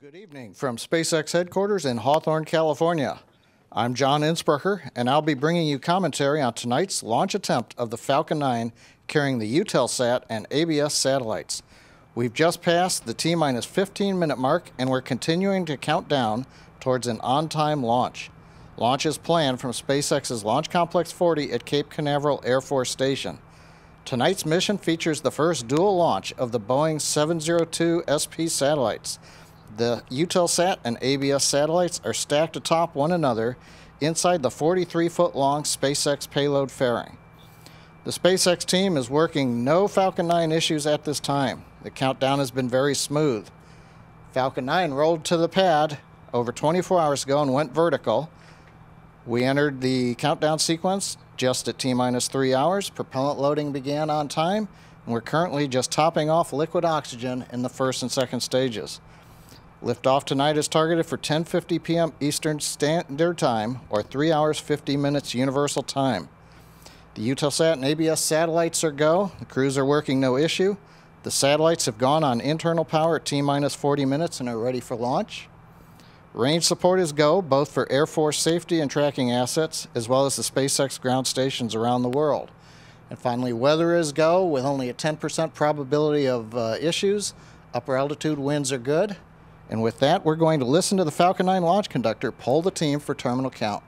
Good evening from SpaceX headquarters in Hawthorne, California. I'm John Innsbrucker, and I'll be bringing you commentary on tonight's launch attempt of the Falcon 9 carrying the Eutelsat and ABS satellites. We've just passed the T-minus 15-minute mark, and we're continuing to count down towards an on-time launch. Launch is planned from SpaceX's Launch Complex 40 at Cape Canaveral Air Force Station. Tonight's mission features the first dual launch of the Boeing 702 SP satellites. The Eutelsat and ABS satellites are stacked atop one another inside the 43-foot-long SpaceX payload fairing. The SpaceX team is working no Falcon 9 issues at this time. The countdown has been very smooth. Falcon 9 rolled to the pad over 24 hours ago and went vertical. We entered the countdown sequence just at T-minus 3 hours. Propellant loading began on time, and we're currently just topping off liquid oxygen in the first and second stages. Liftoff tonight is targeted for 10:50 p.m. Eastern Standard Time, or 3 hours 50 minutes Universal Time. The Eutelsat and ABS satellites are go. The crews are working no issue. The satellites have gone on internal power at T-minus 40 minutes and are ready for launch. Range support is go, both for Air Force safety and tracking assets, as well as the SpaceX ground stations around the world. And finally, weather is go, with only a 10% probability of issues. Upper altitude winds are good. And with that, we're going to listen to the Falcon 9 launch conductor poll the team for terminal count.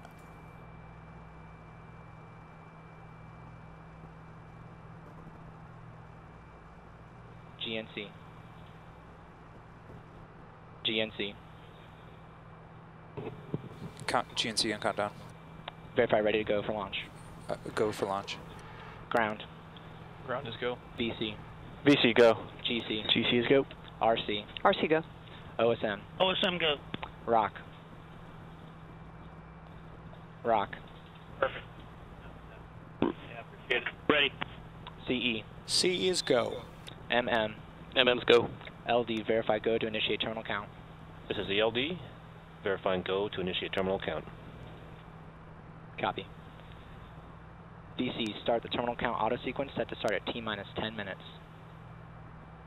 GNC. GNC. GNC and countdown. Verify ready to go for launch. Go for launch. Ground. Ground is go. VC. VC go. GC. GC is go. RC. RC go. OSM. OSM go. Rock. Rock. Perfect. Yeah, appreciate it. Ready. CE. CE is go. MM. MM's go. LD. Verify go to initiate terminal count. This is the LD. Verifying go to initiate terminal count. Copy. DC. Start the terminal count auto sequence set to start at T-minus 10 minutes.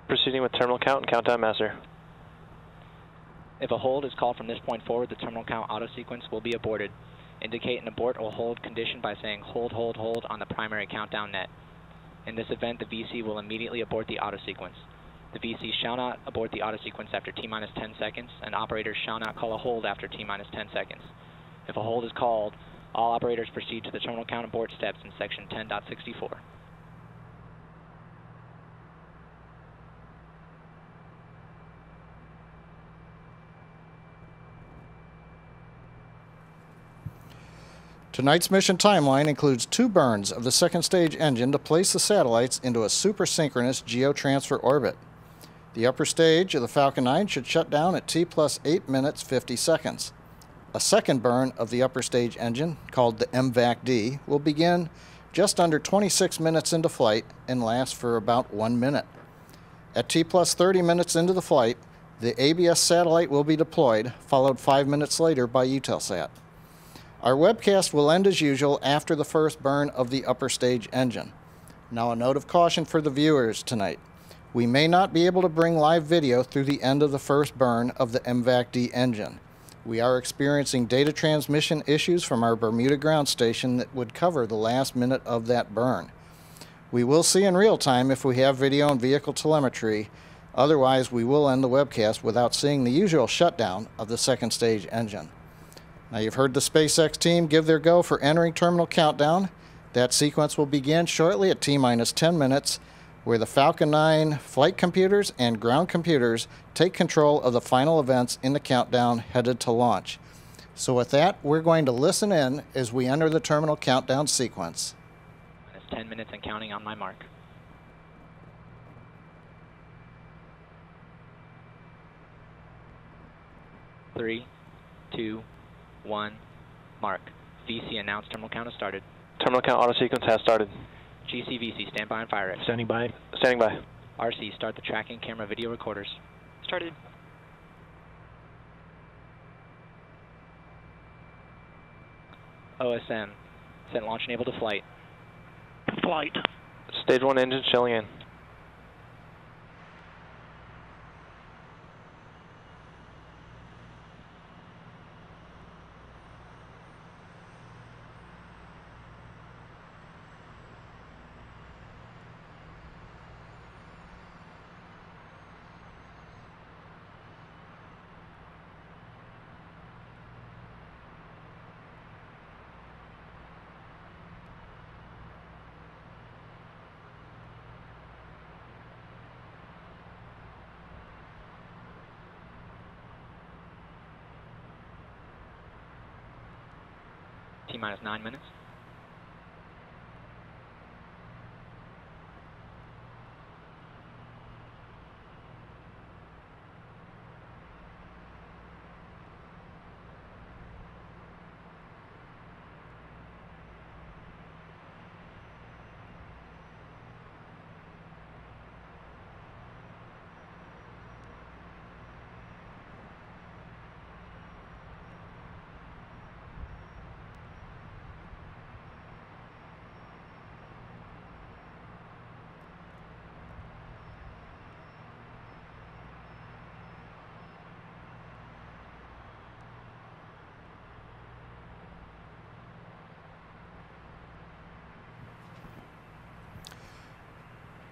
Proceeding with terminal count and countdown master. If a hold is called from this point forward, the terminal count auto sequence will be aborted. Indicate an abort or hold condition by saying hold, hold, hold on the primary countdown net. In this event, the VC will immediately abort the auto sequence. The VC shall not abort the auto sequence after T-minus 10 seconds, and operators shall not call a hold after T-minus 10 seconds. If a hold is called, all operators proceed to the terminal count abort steps in section 10.64. Tonight's mission timeline includes 2 burns of the second stage engine to place the satellites into a supersynchronous geotransfer orbit. The upper stage of the Falcon 9 should shut down at T+8 minutes 50 seconds. A second burn of the upper stage engine, called the MVAC-D, will begin just under 26 minutes into flight and last for about 1 minute. At T+30 minutes into the flight, the ABS satellite will be deployed, followed 5 minutes later by Eutelsat. Our webcast will end as usual after the first burn of the upper stage engine. Now, a note of caution for the viewers tonight. We may not be able to bring live video through the end of the first burn of the MVAC-D engine. We are experiencing data transmission issues from our Bermuda ground station that would cover the last minute of that burn. We will see in real time if we have video and vehicle telemetry. Otherwise, we will end the webcast without seeing the usual shutdown of the second stage engine. Now, you've heard the SpaceX team give their go for entering terminal countdown. That sequence will begin shortly at T-minus 10 minutes, where the Falcon 9 flight computers and ground computers take control of the final events in the countdown headed to launch. So with that, we're going to listen in as we enter the terminal countdown sequence. It's 10 minutes and counting on my mark. 3, 2, 1, mark. VC announced terminal count has started. Terminal count auto sequence has started. GC VC stand by and fire it. Standing by. Standing by. RC start the tracking camera video recorders. Started. OSM set launch enabled to flight. Flight. Stage 1 engine showing in. T-minus 9 minutes.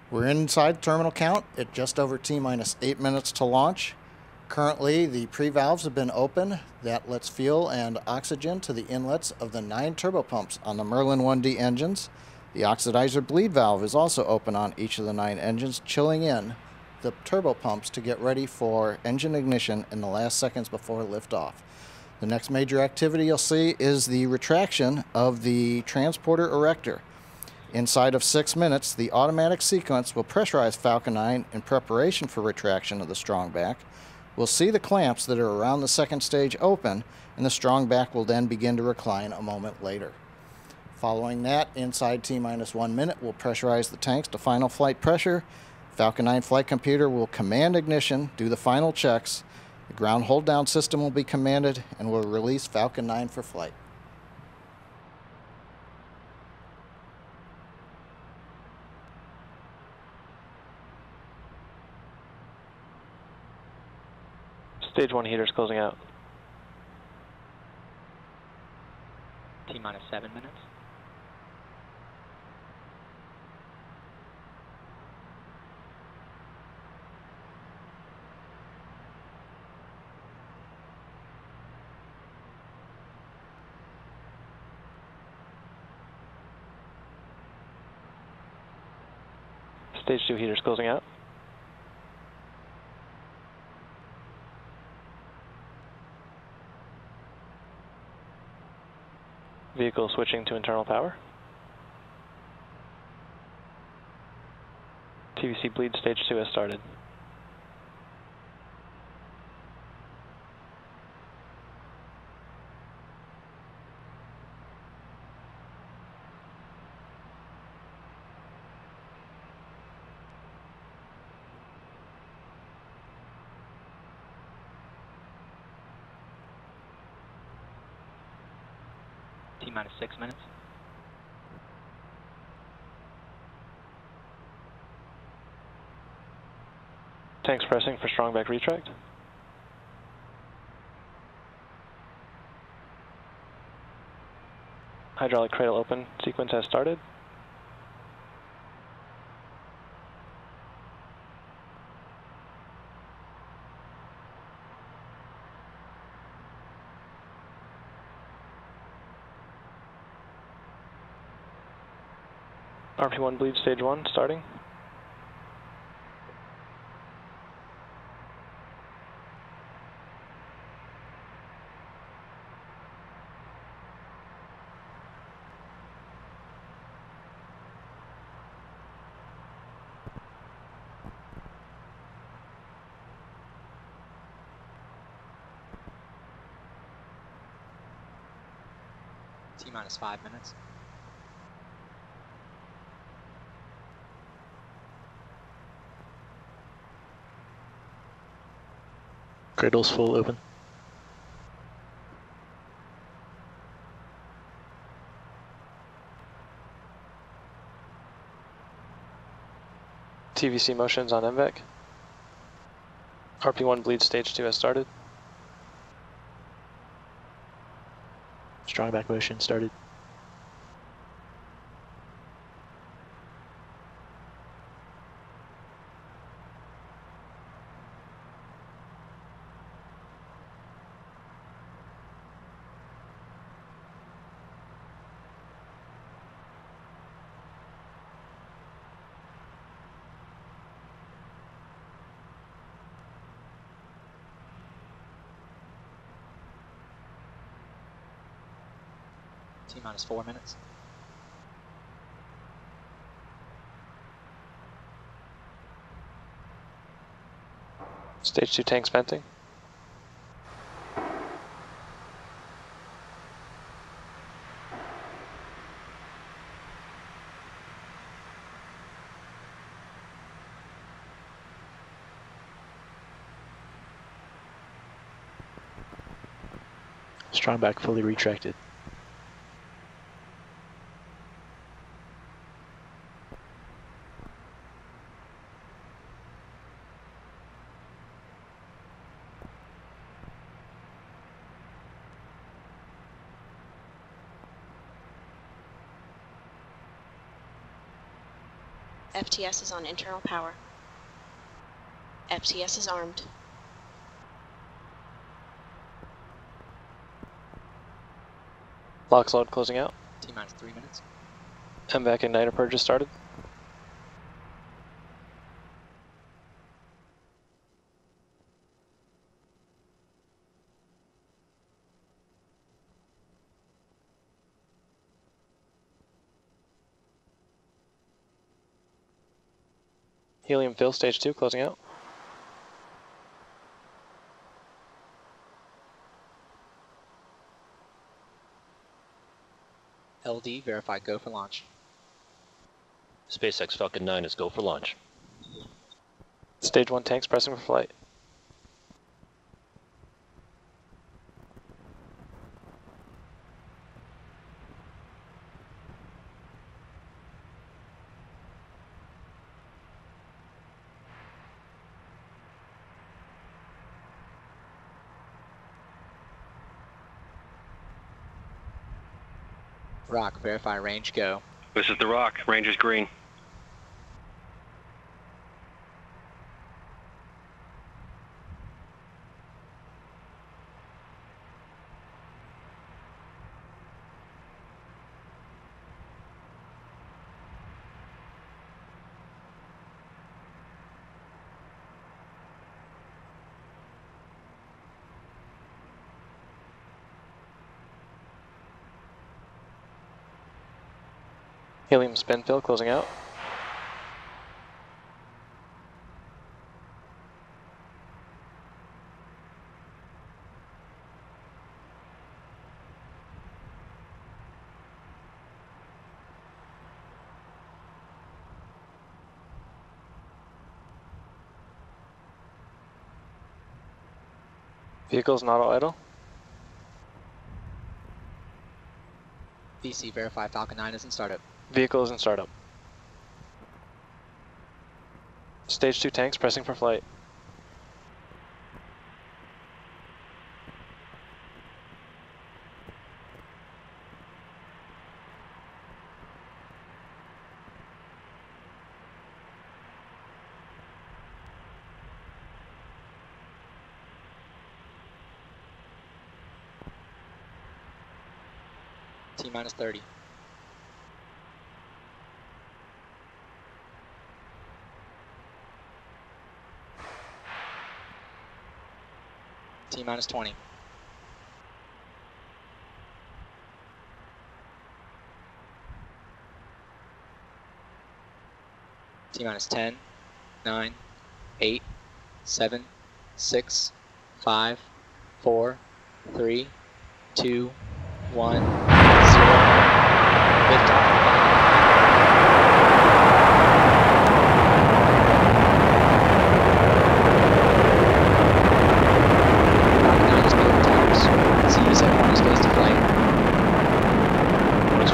We're inside terminal count at just over T-minus 8 minutes to launch. Currently, the pre-valves have been open. That lets fuel and oxygen to the inlets of the 9 turbopumps on the Merlin 1D engines. The oxidizer bleed valve is also open on each of the 9 engines, chilling in the turbopumps to get ready for engine ignition in the last seconds before liftoff. The next major activity you'll see is the retraction of the transporter erector. Inside of 6 minutes, the automatic sequence will pressurize Falcon 9 in preparation for retraction of the strong back. We'll see the clamps that are around the second stage open, and the strong back will then begin to recline a moment later. Following that, inside T-minus 1 minute, we'll pressurize the tanks to final flight pressure. Falcon 9 flight computer will command ignition, do the final checks. The ground hold down system will be commanded, and will release Falcon 9 for flight. Stage 1 heaters closing out. T-minus 7 minutes. Stage 2 heaters closing out. Vehicle switching to internal power. TVC bleed stage 2 has started. T-minus 6 minutes. Tanks pressing for strong back retract. Hydraulic cradle open sequence has started. RP1 bleed stage 1 starting. T-minus 5 minutes. Cradle's full open. TVC motions on MVAC. RP1 bleed stage 2 has started. Strong back motion started. T-minus 4 minutes. Stage 2 tanks venting. Strong back fully retracted. FTS is on internal power. FTS is armed. Lock load closing out. T-minus 3 minutes. MVAC igniter purge just started. Helium fill stage 2 closing out. LD, verify go for launch. SpaceX Falcon 9 is go for launch. Stage 1 tanks pressing for flight. Rock, verify range go. This is the Rock. Range is green. Helium spin fill closing out. Vehicles not all idle. VC, verify Falcon 9 is in startup. Vehicle is in startup. Stage 2 tanks pressing for flight. T-minus 30. T-minus 20. T-minus 10, 9, 8, 7, 6, 5, 4, 3, 2, 1, 0. Liftoff.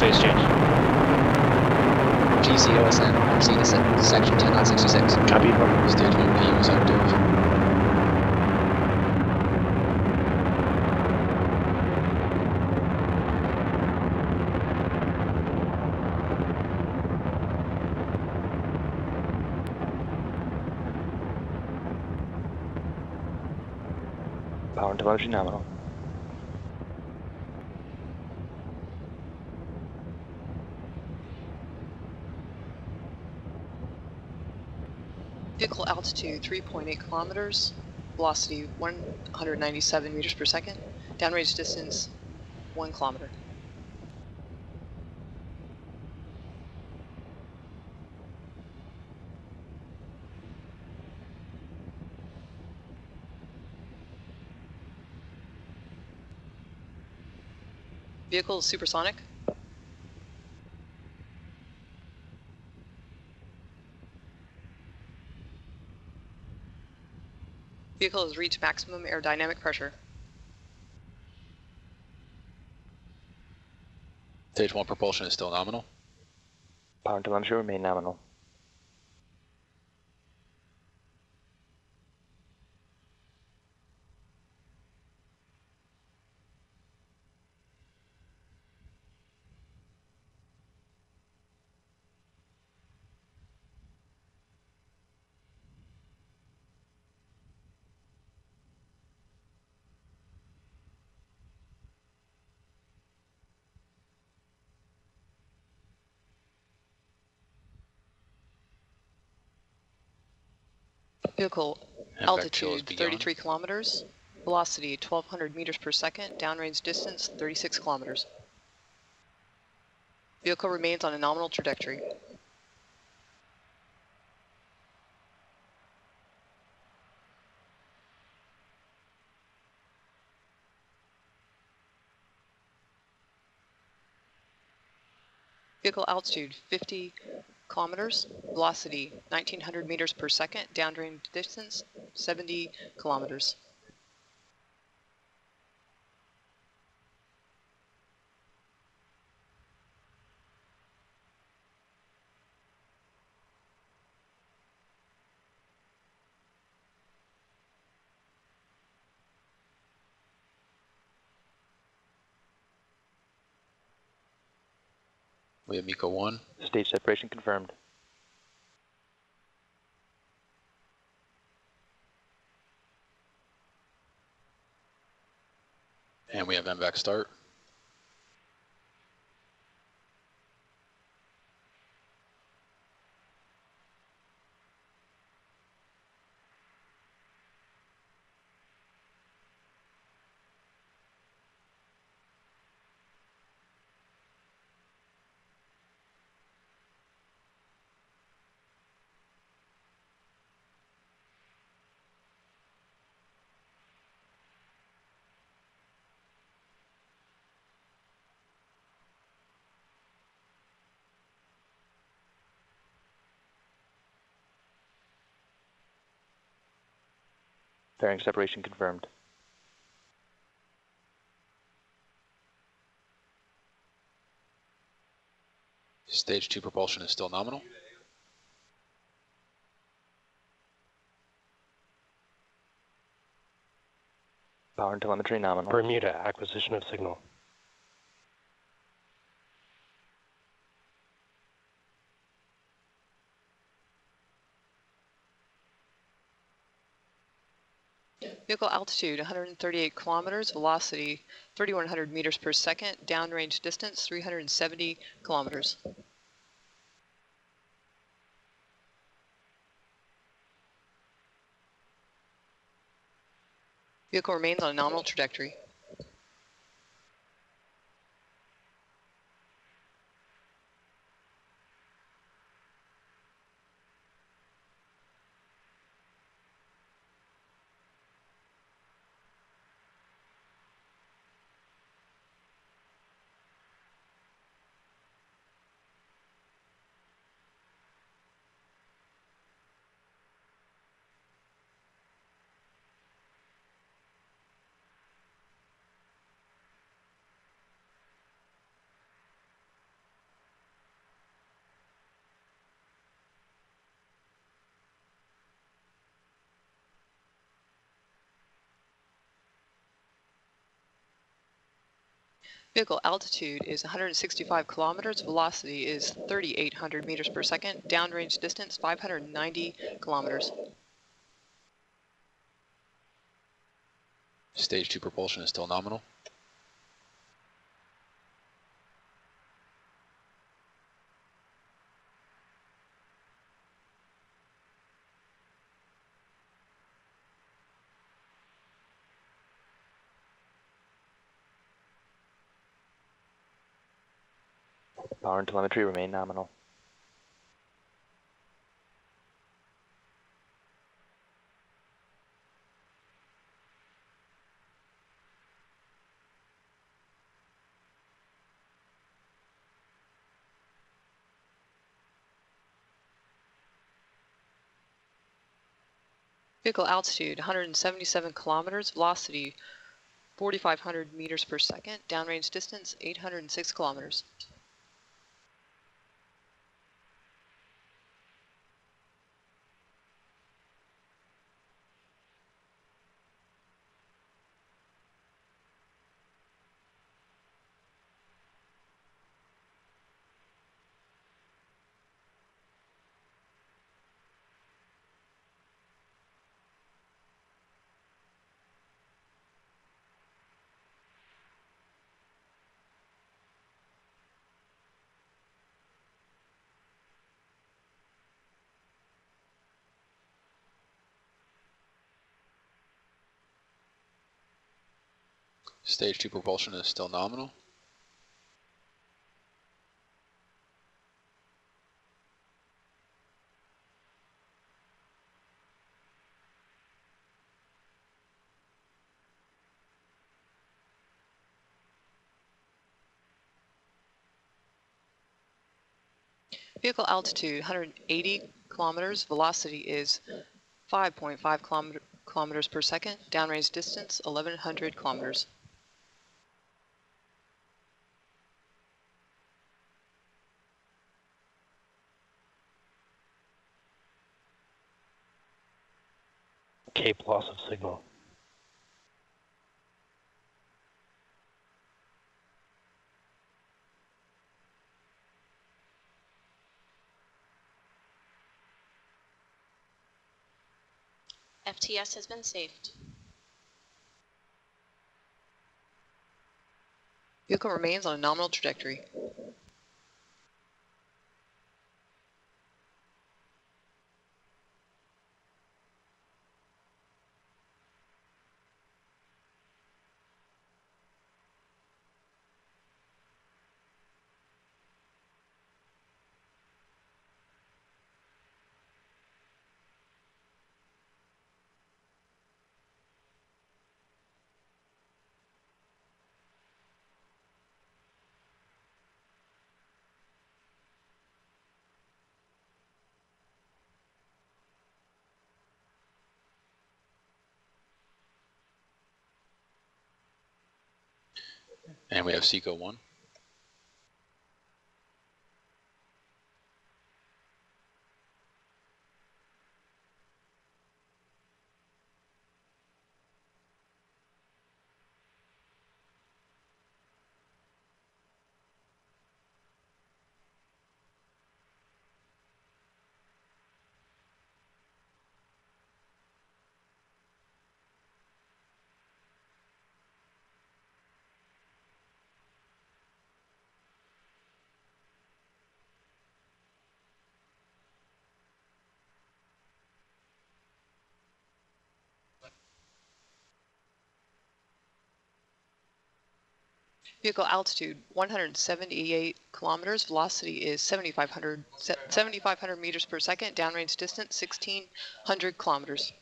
Phase change. GCOSM, proceed to section 10.66. Copy. Stage 1P was active. Power and telemetry nominal. Vehicle altitude 3.8 kilometers, velocity 197 meters per second, downrange distance 1 kilometer. Vehicle is supersonic. Vehicle has reached maximum aerodynamic pressure. Stage 1 propulsion is still nominal. Power and telemetry remain nominal. Vehicle MVAC chill is altitude begun. 33 kilometers. Velocity 1200 meters per second. Downrange distance 36 kilometers. Vehicle remains on a nominal trajectory. Vehicle altitude 50 kilometers. Velocity 1900 meters per second. Downrange distance 70 kilometers. We have MECO 1. Stage separation confirmed. And we have MVAC start. Fairing separation confirmed. Stage 2 propulsion is still nominal. Power and telemetry nominal. Bermuda, acquisition of signal. Vehicle altitude 138 kilometers. Velocity 3100 meters per second. Downrange distance 370 kilometers. Vehicle remains on a nominal trajectory. Vehicle altitude is 165 kilometers. Velocity is 3,800 meters per second. Downrange distance 590 kilometers. Stage 2 propulsion is still nominal. Power and telemetry remain nominal. Vehicle altitude 177 kilometers, velocity 4,500 meters per second, downrange distance 806 kilometers. Stage 2 propulsion is still nominal. Vehicle altitude 180 kilometers, velocity is 5.5 kilometers per second, downrange distance 1,100 kilometers. Cape loss of signal. FTS has been saved. Vehicle remains on a nominal trajectory. And we have SECO 1. Vehicle altitude 178 kilometers, velocity is 7,500 meters per second, downrange distance 1,600 kilometers.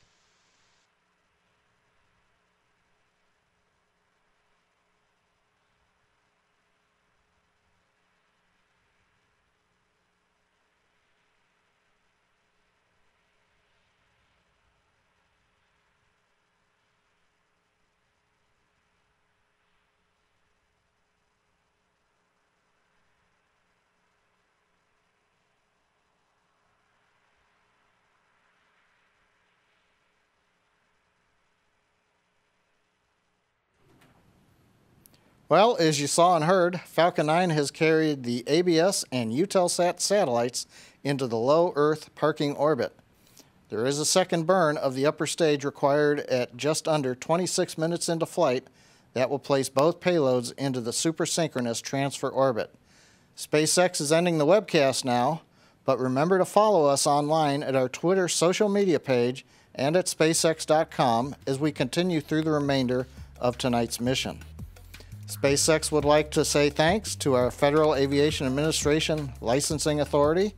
Well, as you saw and heard, Falcon 9 has carried the ABS and Eutelsat satellites into the low Earth parking orbit. There is a second burn of the upper stage required at just under 26 minutes into flight that will place both payloads into the supersynchronous transfer orbit. SpaceX is ending the webcast now, but remember to follow us online at our Twitter social media page and at SpaceX.com as we continue through the remainder of tonight's mission. SpaceX would like to say thanks to our Federal Aviation Administration Licensing Authority.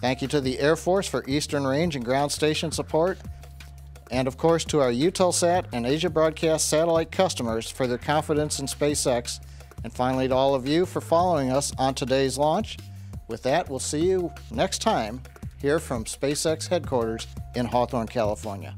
Thank you to the Air Force for Eastern Range and ground station support. And of course to our Eutelsat and Asia Broadcast satellite customers for their confidence in SpaceX. And finally to all of you for following us on today's launch. With that, we'll see you next time here from SpaceX headquarters in Hawthorne, California.